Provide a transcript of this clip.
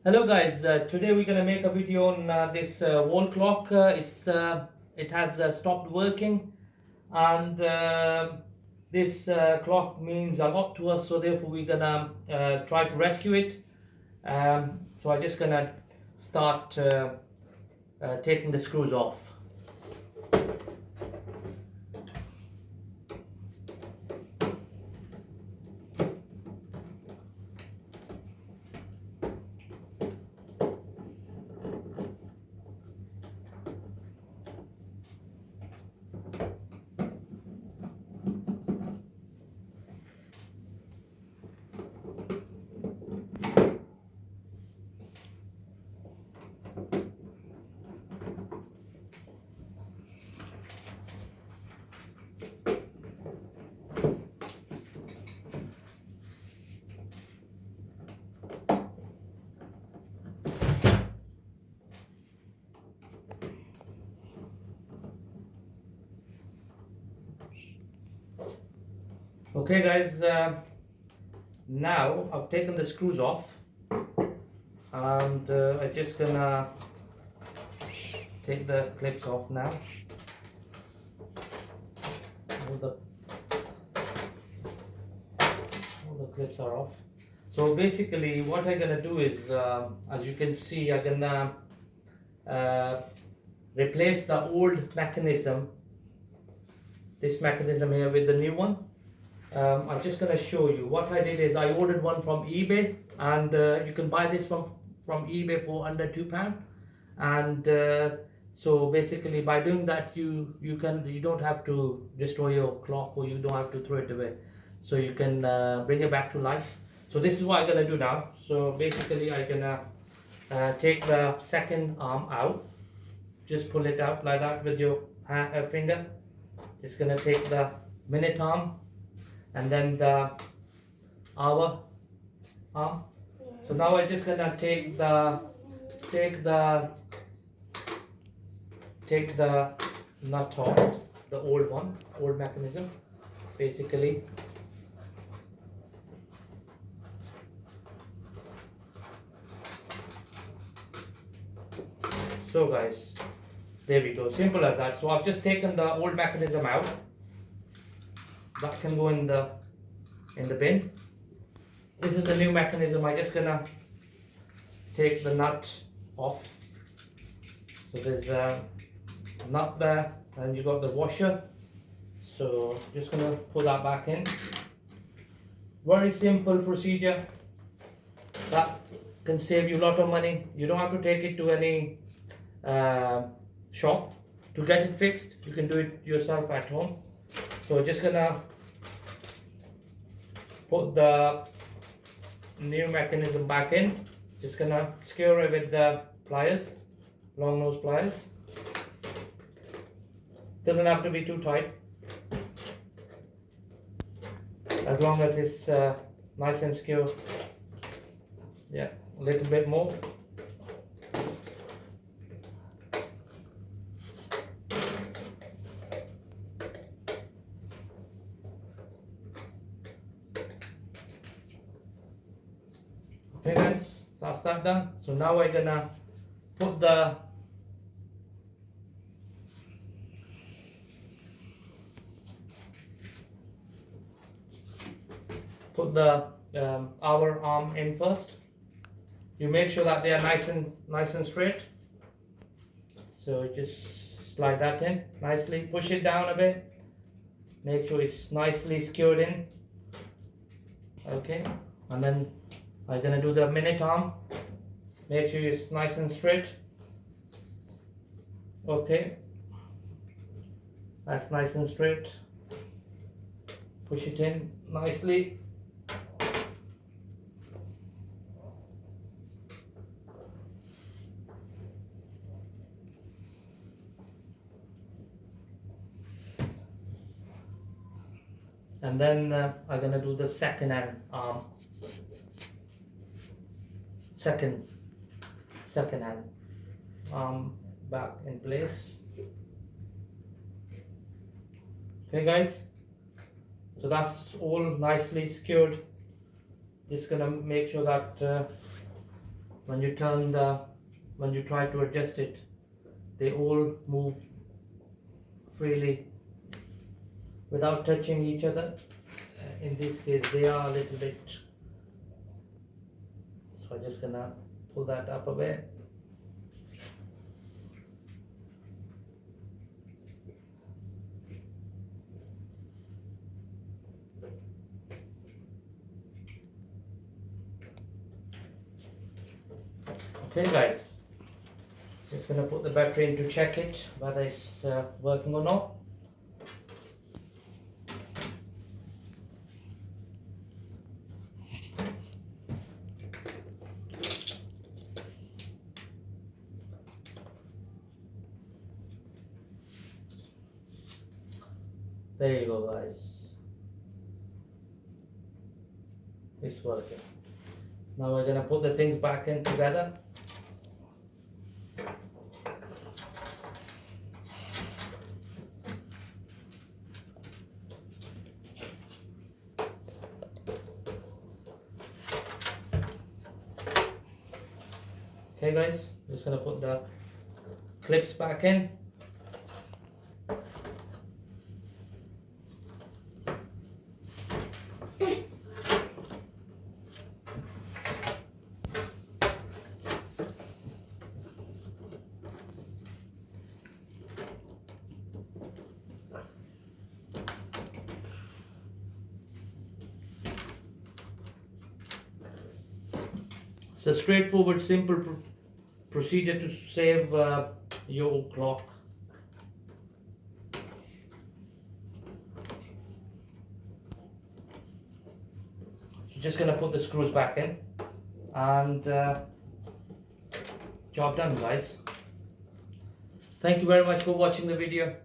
Hello guys, today we're gonna make a video on this wall clock. It has stopped working, and this clock means a lot to us. So therefore, we're gonna try to rescue it. So I'm just gonna start taking the screws off. Okay, guys. Now I've taken the screws off, and I'm just gonna take the clips off now. All the clips are off. So basically what I'm gonna do is, as you can see, I'm gonna replace the old mechanism, this mechanism here, with the new one. I'm just gonna show you. What I did is I ordered one from eBay, and you can buy this one from eBay for under £2. And so basically by doing that, you don't have to destroy your clock, or you don't have to throw it away. So you can bring it back to life. So this is what I'm gonna do now. So basically I'm gonna take the second arm out. Just pull it out like that with your finger. It's gonna take the minute arm, and then the hour arm. So now I'm just gonna take the nut off the old mechanism, basically. So guys, there we go, simple as that. So I've just taken the old mechanism out. That can go in the bin. This is the new mechanism. I'm just gonna take the nut off. So there's a nut there, and you got the washer. So just gonna put that back in. Very simple procedure. That can save you a lot of money. You don't have to take it to any shop to get it fixed. You can do it yourself at home. So just gonna put the new mechanism back in. Just gonna secure it with the pliers, long nose pliers. Doesn't have to be too tight, as long as it's nice and secure. Yeah, a little bit more. Okay guys, that's that done. So now we're gonna put the hour arm in first. You make sure that they are nice and straight. So just slide that in nicely, push it down a bit, make sure it's nicely secured in. Okay, and then I'm gonna do the minute arm. Make sure it's nice and straight. Okay, that's nice and straight. Push it in nicely. And then I'm gonna do the second arm. Second arm back in place. Okay guys, so that's all nicely secured. Just gonna make sure that when you when you try to adjust it, they all move freely without touching each other. In this case, they are a little bit, so I'm just gonna pull that up a bit. Okay guys, just gonna put the battery in to check it whether it's working or not. There you go guys, it's working. Now we're gonna put the things back in together. Okay guys, just gonna put the clips back in. It's a straightforward, simple procedure to save your clock. You're just gonna put the screws back in, and job done guys. Thank you very much for watching the video.